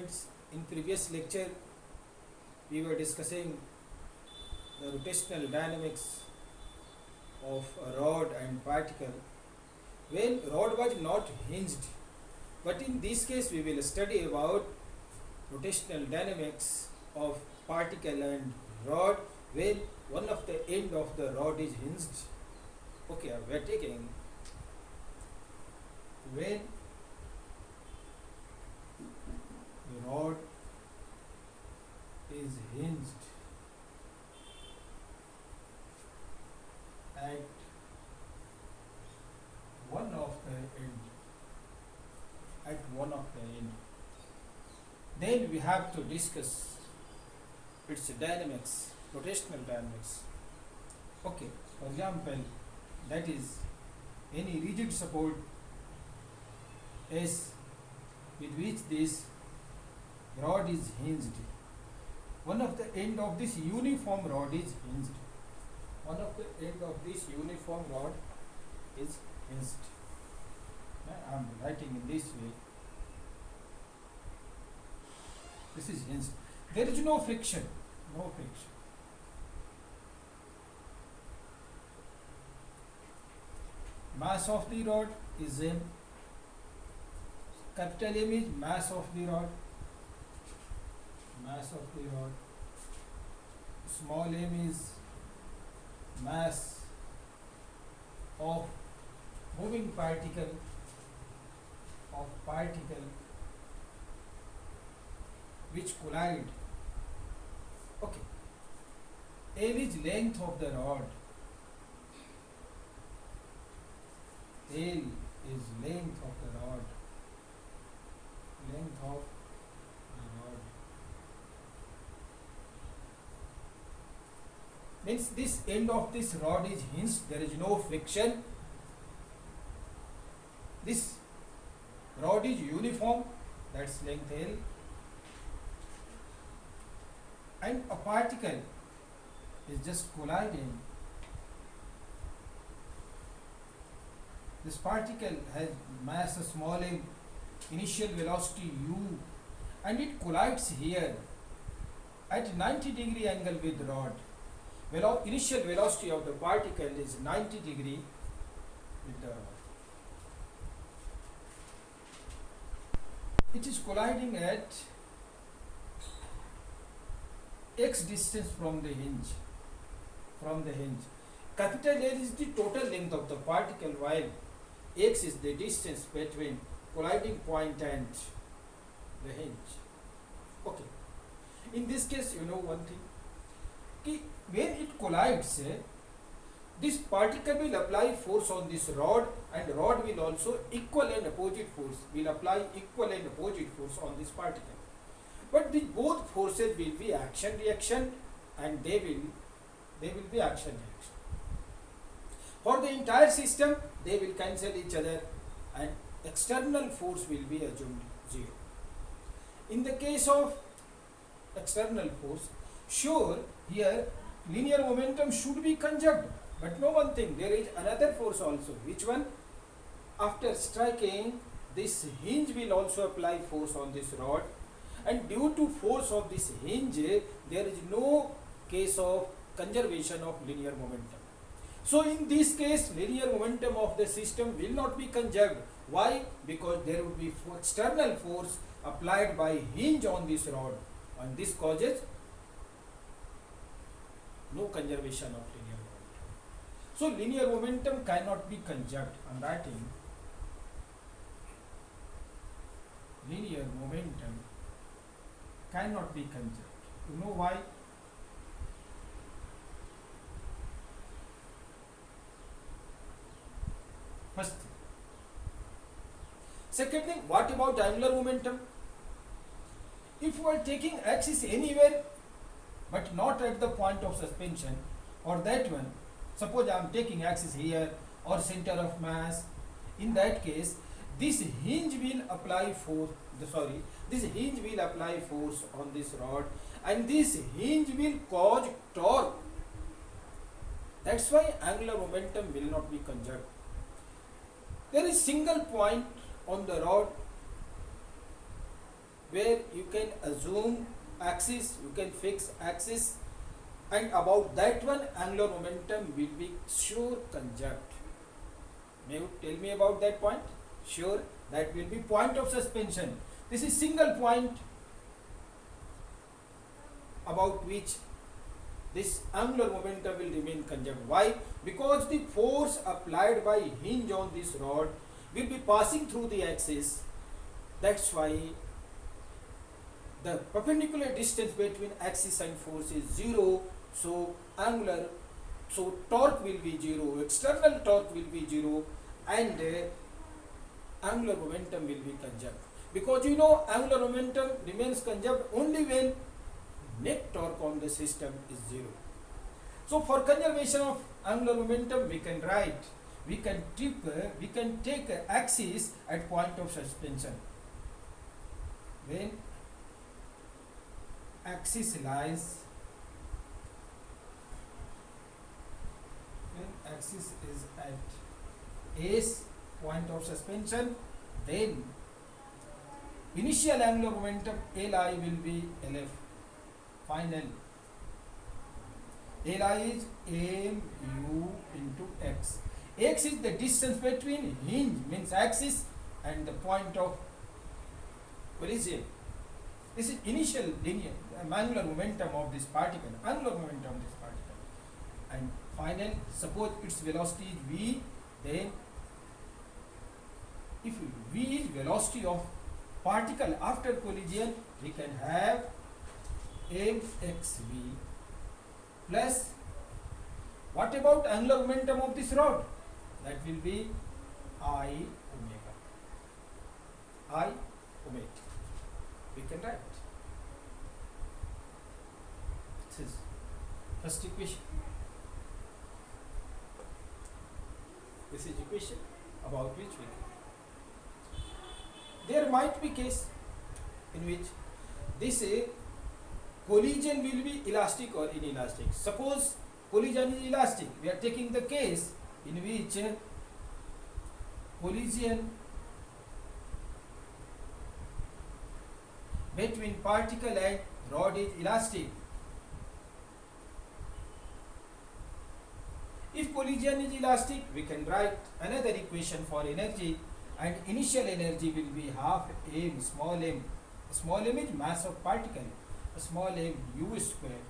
students, in previous lecture we were discussing the rotational dynamics of a rod and particle when rod was not hinged, but in this case we will study about rotational dynamics of particle and rod when one of the end of the rod is hinged. Okay, we are taking when the rod is hinged at one of the end, then we have to discuss its dynamics, rotational dynamics. Okay, for example, that is any rigid support S with which this rod is hinged. One of the end of this uniform rod is hinged. One of the end of this uniform rod is hinged. I am writing in this way. This is hinged. There is no friction. No friction. Mass of the rod is M. Capital M is mass of the rod. Mass of the rod. Small m is mass of moving particle which collide. Okay. L is length of the rod. L is length of the rod. Length of the rod. Means this end of this rod is hinged, there is no friction. This rod is uniform, that's length L. And a particle is just colliding. This particle has mass small m, initial velocity u, and it collides here at 90-degree angle with rod. Initial velocity of the particle is 90-degree with the rod. It is colliding at x distance from the hinge. Capital L is the total length of the particle, while x is the distance between colliding point and the hinge. Okay. In this case, you know one thing. When it collides, this particle will apply force on this rod, and rod will also equal and opposite force, will apply equal and opposite force on this particle. But both forces will be action reaction, and they will be action reaction. For the entire system, they will cancel each other and external force will be assumed 0. In the case of external force, sure, here linear momentum should be conserved, but know one thing, there is another force also. Which one? After striking, this hinge will also apply force on this rod, and due to force of this hinge, there is no case of conservation of linear momentum. So in this case, linear momentum of the system will not be conserved. Why? Because there would be external force applied by hinge on this rod, and this causes no conservation of linear momentum. So linear momentum cannot be conserved. I am writing linear momentum cannot be conserved. You know why? First thing. Second thing, what about angular momentum? If you are taking axis anywhere but not at the point of suspension, or that one, suppose I am taking axis here or center of mass, in that case this hinge will apply force on this rod, and this hinge will cause torque. That's why angular momentum will not be conserved. There is single point on the rod where you can assume axis, you can fix axis, and about that one angular momentum will be sure conjunct. May you tell me about that point? Sure, that will be point of suspension. This is single point about which this angular momentum will remain conjunct. Why? Because the force applied by hinge on this rod will be passing through the axis. That's why the perpendicular distance between axis and force is 0. So torque will be 0, external torque will be 0, and angular momentum will be conjunct. Because you know angular momentum remains conjunct only when net torque on the system is 0. So for conservation of angular momentum, we can write, we can take a axis at point of suspension. When axis lies, when axis is at S point of suspension, then initial angular momentum Li will be Lf. Final Li is mu into x. X is the distance between hinge means axis and the point of collision. This is initial linear angular momentum of this particle, angular momentum of this particle. And final, suppose its velocity is v, then if v is velocity of particle after collision, we can have mxv plus, what about angular momentum of this rod? That will be I omega. We can write. This is first equation. This is equation about which we can. There might be case in which this collision will be elastic or inelastic. Suppose collision is elastic. We are taking the case in which collision between particle and rod is elastic. If collision is elastic, we can write another equation for energy, and initial energy will be half m small m. Small m is mass of particle. Small m u square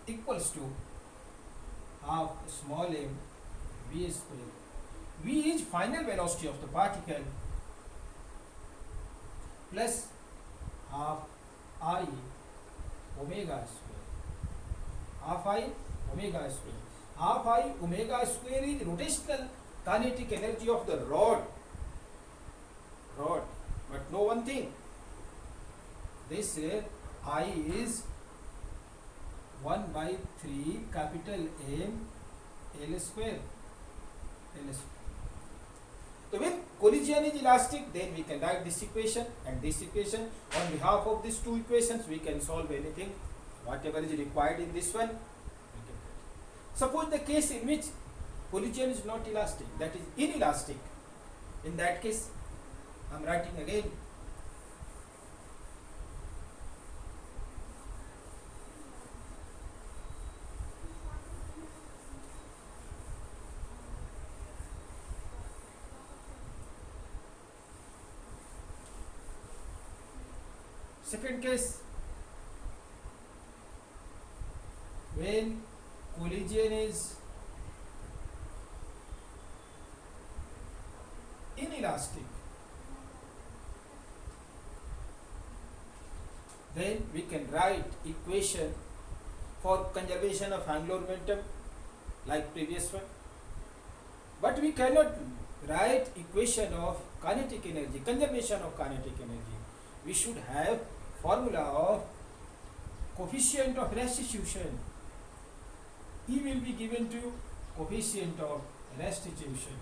equals to half small m v square. V is final velocity of the particle plus half I omega square. Half I omega square. Half I omega square is rotational kinetic energy of the rod. But know one thing. This I is 1 by 3 capital M L square. So when collision is elastic, then we can write this equation, and this equation on behalf of these two equations we can solve anything, whatever is required in this one. We can. Suppose the case in which collision is not elastic, that is inelastic. In that case, I am writing again. Second case, when collision is inelastic, then we can write equation for conservation of angular momentum like previous one, but we cannot write equation of kinetic energy, conservation of kinetic energy. We should have formula of coefficient of restitution. E will be given to coefficient of restitution.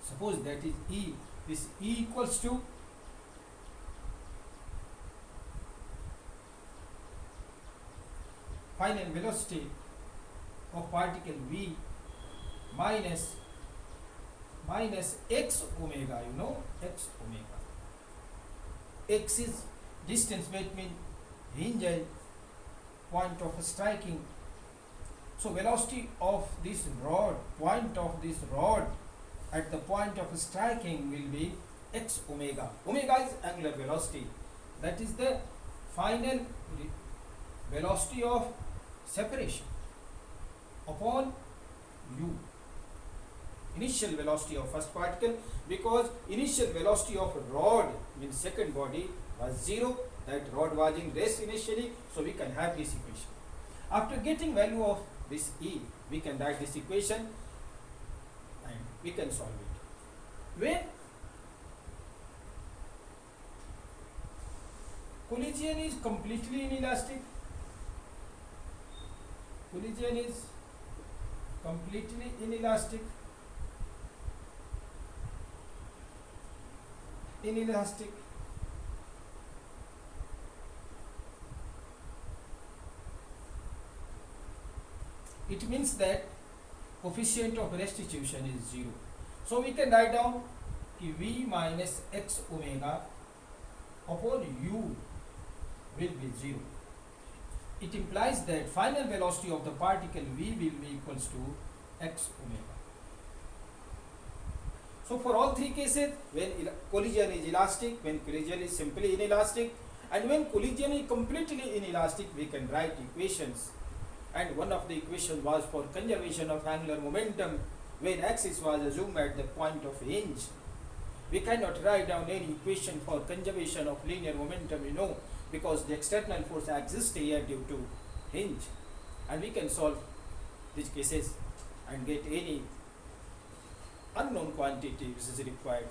Suppose that is E. This E equals to final velocity of particle V minus minus x omega, you know, x omega. X is distance between hinge and point of striking. So velocity of this rod, point of this rod at the point of striking will be x omega. Omega is angular velocity. That is the final velocity of separation upon u. Initial velocity of first particle, because initial velocity of rod means second body was 0. That rod was in rest initially, so we can have this equation. After getting value of this E, we can write this equation and we can solve it. When collision is completely inelastic, collision is completely inelastic, it means that coefficient of restitution is 0. So we can write down V minus x omega upon u will be 0. It implies that final velocity of the particle V will be equals to x omega. So for all three cases, when collision is elastic, when collision is simply inelastic, and when collision is completely inelastic, we can write equations. And one of the equations was for conservation of angular momentum when axis was assumed at the point of hinge. We cannot write down any equation for conservation of linear momentum, you know, because the external force exists here due to hinge. And we can solve these cases and get any unknown quantity which is required